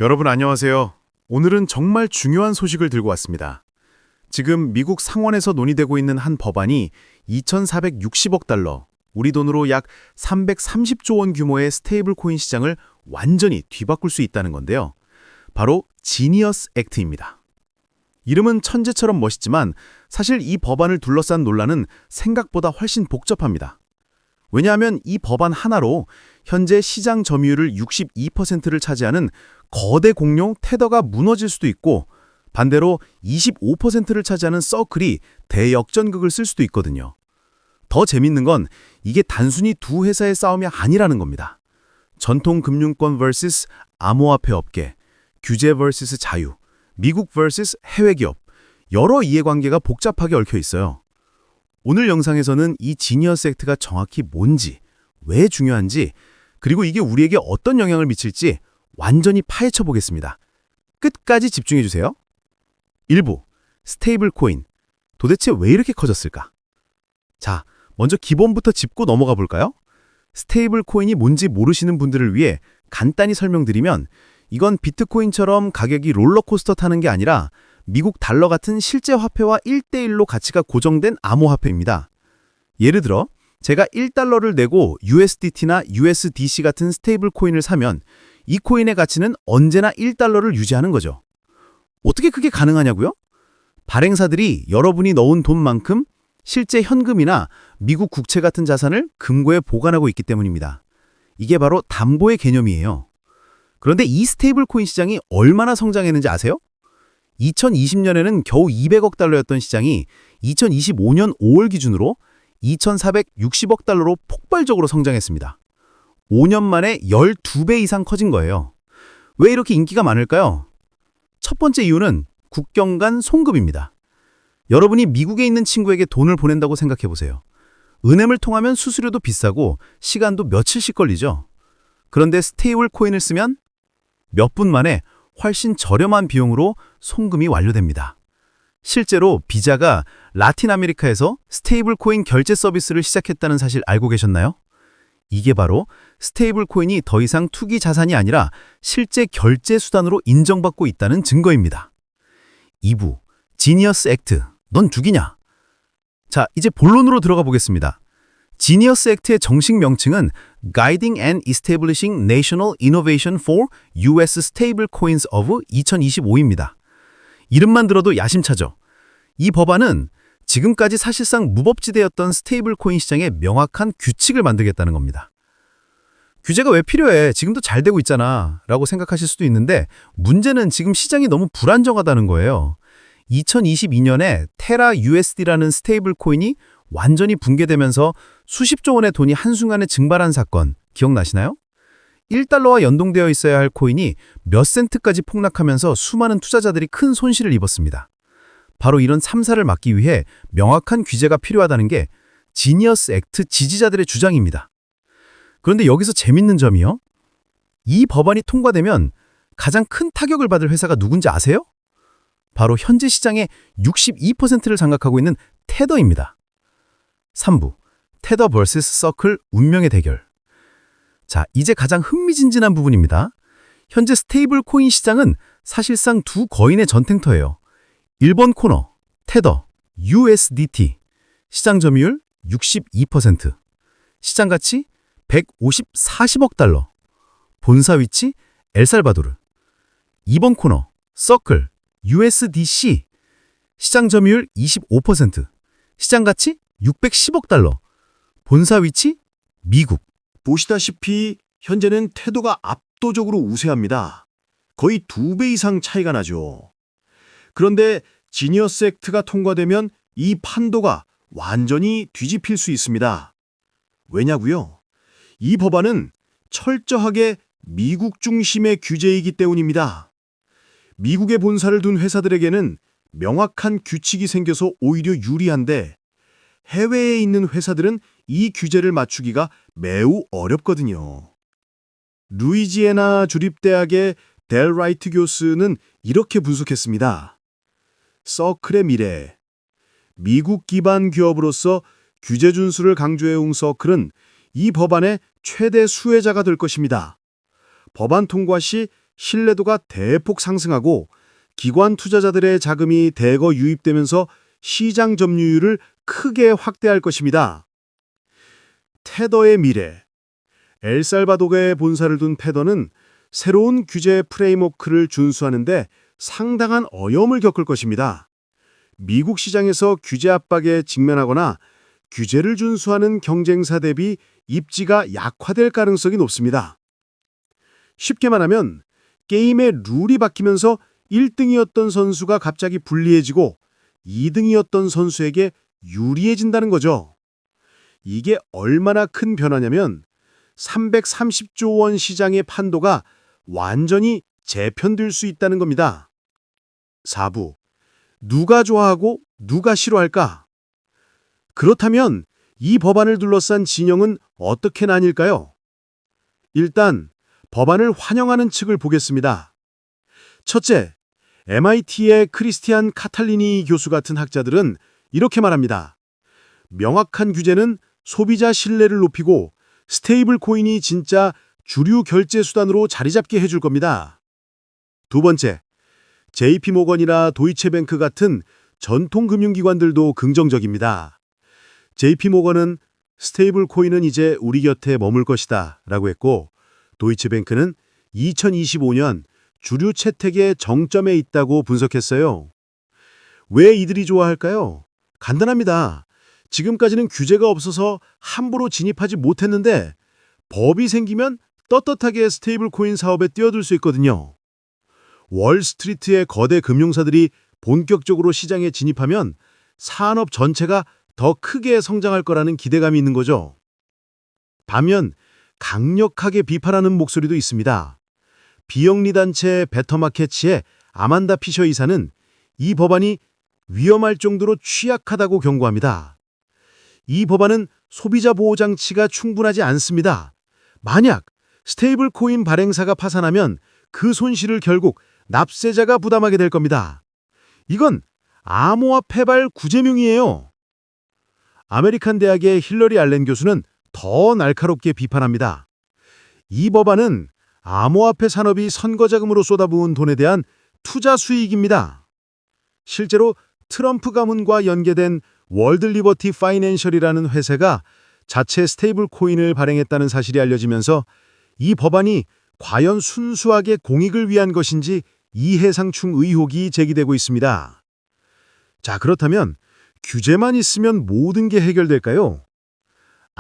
여러분 안녕하세요. 오늘은 정말 중요한 소식을 들고 왔습니다. 지금 미국 상원에서 논의되고 있는 한 법안이 2,460억 달러, 우리 돈으로 약 330조 원 규모의 스테이블 코인 시장을 완전히 뒤바꿀 수 있다는 건데요. 바로 지니어스 액트입니다. 이름은 천재처럼 멋있지만 사실 이 법안을 둘러싼 논란은 생각보다 훨씬 복잡합니다. 왜냐하면 이 법안 하나로 현재 시장 점유율을 62%를 차지하는 거대 공룡 테더가 무너질 수도 있고, 반대로 25%를 차지하는 서클이 대역전극을 쓸 수도 있거든요. 더 재밌는 건 이게 단순히 두 회사의 싸움이 아니라는 겁니다. 전통 금융권 vs 암호화폐 업계, 규제 vs 자유, 미국 vs 해외 기업, 여러 이해관계가 복잡하게 얽혀 있어요. 오늘 영상에서는 이 지니어스 액트가 정확히 뭔지, 왜 중요한지, 그리고 이게 우리에게 어떤 영향을 미칠지 완전히 파헤쳐 보겠습니다. 끝까지 집중해 주세요. 1부, 스테이블 코인. 도대체 왜 이렇게 커졌을까? 자, 먼저 기본부터 짚고 넘어가 볼까요? 스테이블 코인이 뭔지 모르시는 분들을 위해 간단히 설명드리면, 이건 비트코인처럼 가격이 롤러코스터 타는 게 아니라 미국 달러 같은 실제 화폐와 1대1로 가치가 고정된 암호화폐입니다. 예를 들어 제가 1달러를 내고 USDT나 USDC 같은 스테이블 코인을 사면 이 코인의 가치는 언제나 1달러를 유지하는 거죠. 어떻게 그게 가능하냐고요? 발행사들이 여러분이 넣은 돈만큼 실제 현금이나 미국 국채 같은 자산을 금고에 보관하고 있기 때문입니다. 이게 바로 담보의 개념이에요. 그런데 이 스테이블 코인 시장이 얼마나 성장했는지 아세요? 2020년에는 겨우 200억 달러였던 시장이 2025년 5월 기준으로 2,460억 달러로 폭발적으로 성장했습니다. 5년 만에 12배 이상 커진 거예요. 왜 이렇게 인기가 많을까요? 첫 번째 이유는 국경 간 송금입니다. 여러분이 미국에 있는 친구에게 돈을 보낸다고 생각해 보세요. 은행을 통하면 수수료도 비싸고 시간도 며칠씩 걸리죠. 그런데 스테이블 코인을 쓰면 몇 분 만에 훨씬 저렴한 비용으로 송금이 완료됩니다. 실제로 비자가 라틴 아메리카에서 스테이블 코인 결제 서비스를 시작했다는 사실 알고 계셨나요? 이게 바로 스테이블 코인이 더 이상 투기 자산이 아니라 실제 결제 수단으로 인정받고 있다는 증거입니다. 2부, 지니어스 액트, 넌 죽이냐? 자, 이제 본론으로 들어가 보겠습니다. 지니어스 액트의 정식 명칭은 Guiding and Establishing National Innovation for U.S. Stablecoins of 2025입니다. 이름만 들어도 야심차죠. 이 법안은 지금까지 사실상 무법지대였던 스테이블 코인 시장에 명확한 규칙을 만들겠다는 겁니다. 규제가 왜 필요해? 지금도 잘 되고 있잖아 라고 생각하실 수도 있는데, 문제는 지금 시장이 너무 불안정하다는 거예요. 2022년에 테라 USD라는 스테이블 코인이 완전히 붕괴되면서 수십조 원의 돈이 한순간에 증발한 사건 기억나시나요? 1달러와 연동되어 있어야 할 코인이 몇 센트까지 폭락하면서 수많은 투자자들이 큰 손실을 입었습니다. 바로 이런 참사를 막기 위해 명확한 규제가 필요하다는 게 지니어스 액트 지지자들의 주장입니다. 그런데 여기서 재밌는 점이요. 이 법안이 통과되면 가장 큰 타격을 받을 회사가 누군지 아세요? 바로 현재 시장의 62%를 장악하고 있는 테더입니다. 3부, 테더 vs 서클 운명의 대결. 자, 이제 가장 흥미진진한 부분입니다. 현재 스테이블 코인 시장은 사실상 두 거인의 전쟁터예요. 1번 코너, 테더, USDT. 시장 점유율 62%. 시장 가치 140억 달러. 본사 위치 엘살바도르. 2번 코너, 서클, USDC. 시장 점유율 25%. 시장 가치 610억 달러. 본사 위치 미국. 보시다시피 현재는 태도가 압도적으로 우세합니다. 거의 2배 이상 차이가 나죠. 그런데 지니어스 액트가 통과되면 이 판도가 완전히 뒤집힐 수 있습니다. 왜냐고요? 이 법안은 철저하게 미국 중심의 규제이기 때문입니다. 미국에 본사를 둔 회사들에게는 명확한 규칙이 생겨서 오히려 유리한데, 해외에 있는 회사들은 이 규제를 맞추기가 매우 어렵거든요. 루이지애나 주립대학의 델 라이트 교수는 이렇게 분석했습니다. 서클의 미래. 미국 기반 기업으로서 규제 준수를 강조해온 서클은 이 법안의 최대 수혜자가 될 것입니다. 법안 통과 시 신뢰도가 대폭 상승하고 기관 투자자들의 자금이 대거 유입되면서 시장 점유율을 크게 확대할 것입니다. 테더의 미래. 엘살바도르에 본사를 둔 테더는 새로운 규제 프레임워크를 준수하는데 상당한 어려움을 겪을 것입니다. 미국 시장에서 규제 압박에 직면하거나 규제를 준수하는 경쟁사 대비 입지가 약화될 가능성이 높습니다. 쉽게 말하면 게임의 룰이 바뀌면서 1등이었던 선수가 갑자기 불리해지고 2등이었던 선수에게 유리해진다는 거죠. 이게 얼마나 큰 변화냐면 330조 원 시장의 판도가 완전히 재편될 수 있다는 겁니다. 4부. 누가 좋아하고 누가 싫어할까? 그렇다면 이 법안을 둘러싼 진영은 어떻게 나뉠까요? 일단 법안을 환영하는 측을 보겠습니다. 첫째, MIT의 크리스티안 카탈리니 교수 같은 학자들은 이렇게 말합니다. 명확한 규제는 소비자 신뢰를 높이고 스테이블 코인이 진짜 주류 결제 수단으로 자리 잡게 해줄 겁니다. 두 번째, JP모건이나 도이체뱅크 같은 전통 금융기관들도 긍정적입니다. JP모건은 스테이블 코인은 이제 우리 곁에 머물 것이다 라고 했고, 도이체뱅크는 2025년 주류 채택의 정점에 있다고 분석했어요. 왜 이들이 좋아할까요? 간단합니다. 지금까지는 규제가 없어서 함부로 진입하지 못했는데 법이 생기면 떳떳하게 스테이블 코인 사업에 뛰어들 수 있거든요. 월스트리트의 거대 금융사들이 본격적으로 시장에 진입하면 산업 전체가 더 크게 성장할 거라는 기대감이 있는 거죠. 반면 강력하게 비판하는 목소리도 있습니다. 비영리 단체 베터마켓츠의 아만다 피셔 이사는 이 법안이 위험할 정도로 취약하다고 경고합니다. 이 법안은 소비자 보호 장치가 충분하지 않습니다. 만약 스테이블 코인 발행사가 파산하면 그 손실을 결국 납세자가 부담하게 될 겁니다. 이건 암호화폐발 구제명이에요. 아메리칸 대학의 힐러리 알렌 교수는 더 날카롭게 비판합니다. 이 법안은 암호화폐 산업이 선거자금으로 쏟아부은 돈에 대한 투자 수익입니다. 실제로 트럼프 가문과 연계된 월드 리버티 파이낸셜이라는 회사가 자체 스테이블 코인을 발행했다는 사실이 알려지면서 이 법안이 과연 순수하게 공익을 위한 것인지 이해상충 의혹이 제기되고 있습니다. 자, 그렇다면 규제만 있으면 모든 게 해결될까요?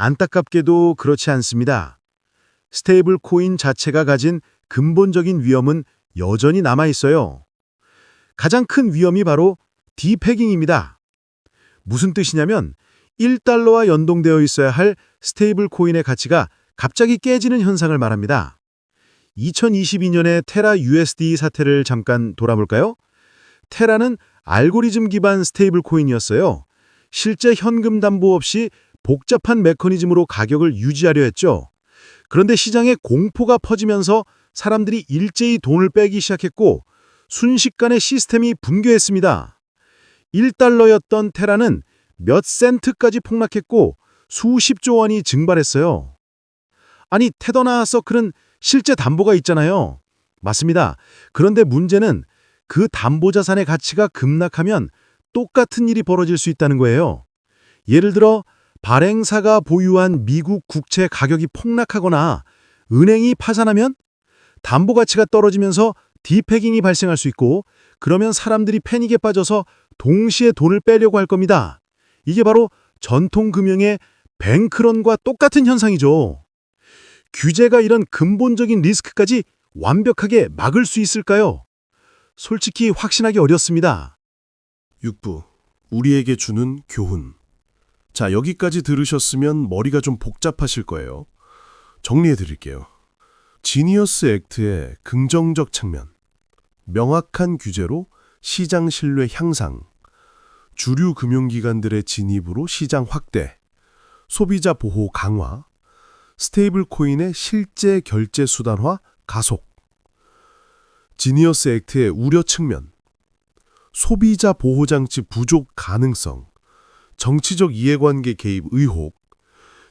안타깝게도 그렇지 않습니다. 스테이블 코인 자체가 가진 근본적인 위험은 여전히 남아 있어요. 가장 큰 위험이 바로 디패깅입니다. 무슨 뜻이냐면 1달러와 연동되어 있어야 할 스테이블 코인의 가치가 갑자기 깨지는 현상을 말합니다. 2022년의 테라 USD 사태를 잠깐 돌아볼까요? 테라는 알고리즘 기반 스테이블 코인이었어요. 실제 현금 담보 없이 복잡한 메커니즘으로 가격을 유지하려 했죠. 그런데 시장에 공포가 퍼지면서 사람들이 일제히 돈을 빼기 시작했고 순식간에 시스템이 붕괴했습니다. 1달러였던 테라는 몇 센트까지 폭락했고 수십조 원이 증발했어요. 아니, 테더나 서클은 실제 담보가 있잖아요. 맞습니다. 그런데 문제는 그 담보자산의 가치가 급락하면 똑같은 일이 벌어질 수 있다는 거예요. 예를 들어 발행사가 보유한 미국 국채 가격이 폭락하거나 은행이 파산하면 담보 가치가 떨어지면서 디패깅이 발생할 수 있고, 그러면 사람들이 패닉에 빠져서 동시에 돈을 빼려고 할 겁니다. 이게 바로 전통 금융의 뱅크런과 똑같은 현상이죠. 규제가 이런 근본적인 리스크까지 완벽하게 막을 수 있을까요? 솔직히 확신하기 어렵습니다. 6부, 우리에게 주는 교훈. 자, 여기까지 들으셨으면 머리가 좀 복잡하실 거예요. 정리해 드릴게요. 지니어스 액트의 긍정적 측면. 명확한 규제로 시장 신뢰 향상. 주류 금융기관들의 진입으로 시장 확대. 소비자 보호 강화. 스테이블 코인의 실제 결제 수단화 가속. 지니어스 액트의 우려 측면. 소비자 보호장치 부족 가능성. 정치적 이해관계 개입 의혹.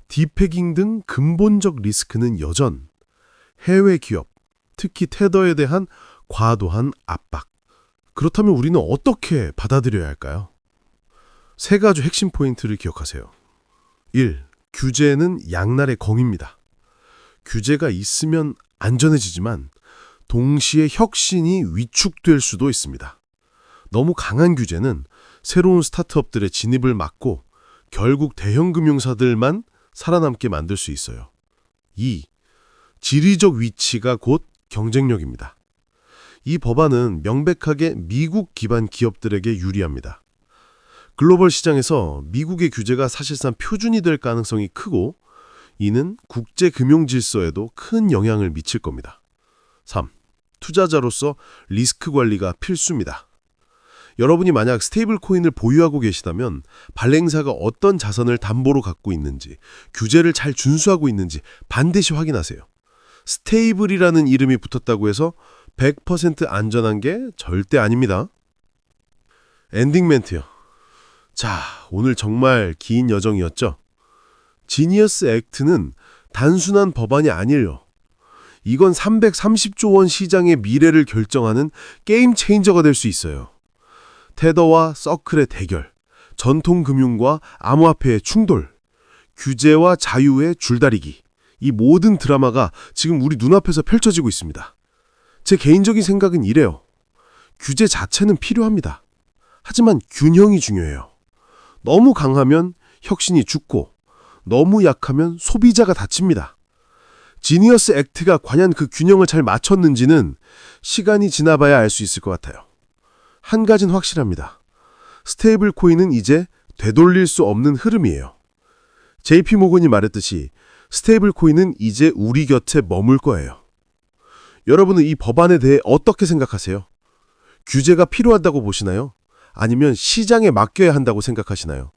디패깅 등 근본적 리스크는 여전. 해외 기업, 특히 테더에 대한 과도한 압박. 그렇다면 우리는 어떻게 받아들여야 할까요? 세 가지 핵심 포인트를 기억하세요. 1. 규제는 양날의 검입니다. 규제가 있으면 안전해지지만 동시에 혁신이 위축될 수도 있습니다. 너무 강한 규제는 새로운 스타트업들의 진입을 막고 결국 대형 금융사들만 살아남게 만들 수 있어요. 2. 지리적 위치가 곧 경쟁력입니다. 이 법안은 명백하게 미국 기반 기업들에게 유리합니다. 글로벌 시장에서 미국의 규제가 사실상 표준이 될 가능성이 크고 이는 국제 금융 질서에도 큰 영향을 미칠 겁니다. 3. 투자자로서 리스크 관리가 필수입니다. 여러분이 만약 스테이블 코인을 보유하고 계시다면 발행사가 어떤 자산을 담보로 갖고 있는지, 규제를 잘 준수하고 있는지 반드시 확인하세요. 스테이블이라는 이름이 붙었다고 해서 100% 안전한 게 절대 아닙니다. 엔딩 멘트요. 자, 오늘 정말 긴 여정이었죠? 지니어스 액트는 단순한 법안이 아니에요. 이건 330조 원 시장의 미래를 결정하는 게임 체인저가 될 수 있어요. 테더와 서클의 대결, 전통금융과 암호화폐의 충돌, 규제와 자유의 줄다리기, 이 모든 드라마가 지금 우리 눈앞에서 펼쳐지고 있습니다. 제 개인적인 생각은 이래요. 규제 자체는 필요합니다. 하지만 균형이 중요해요. 너무 강하면 혁신이 죽고 너무 약하면 소비자가 다칩니다. 지니어스 액트가 과연 그 균형을 잘 맞췄는지는 시간이 지나봐야 알 수 있을 것 같아요. 한 가지는 확실합니다. 스테이블 코인은 이제 되돌릴 수 없는 흐름이에요. JP 모건이 말했듯이 스테이블 코인은 이제 우리 곁에 머물 거예요. 여러분은 이 법안에 대해 어떻게 생각하세요? 규제가 필요하다고 보시나요? 아니면 시장에 맡겨야 한다고 생각하시나요?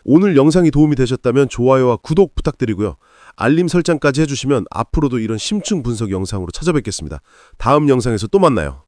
오늘 영상이 도움이 되셨다면 좋아요와 구독 부탁드리고요. 알림 설정까지 해주시면 앞으로도 이런 심층 분석 영상으로 찾아뵙겠습니다. 다음 영상에서 또 만나요.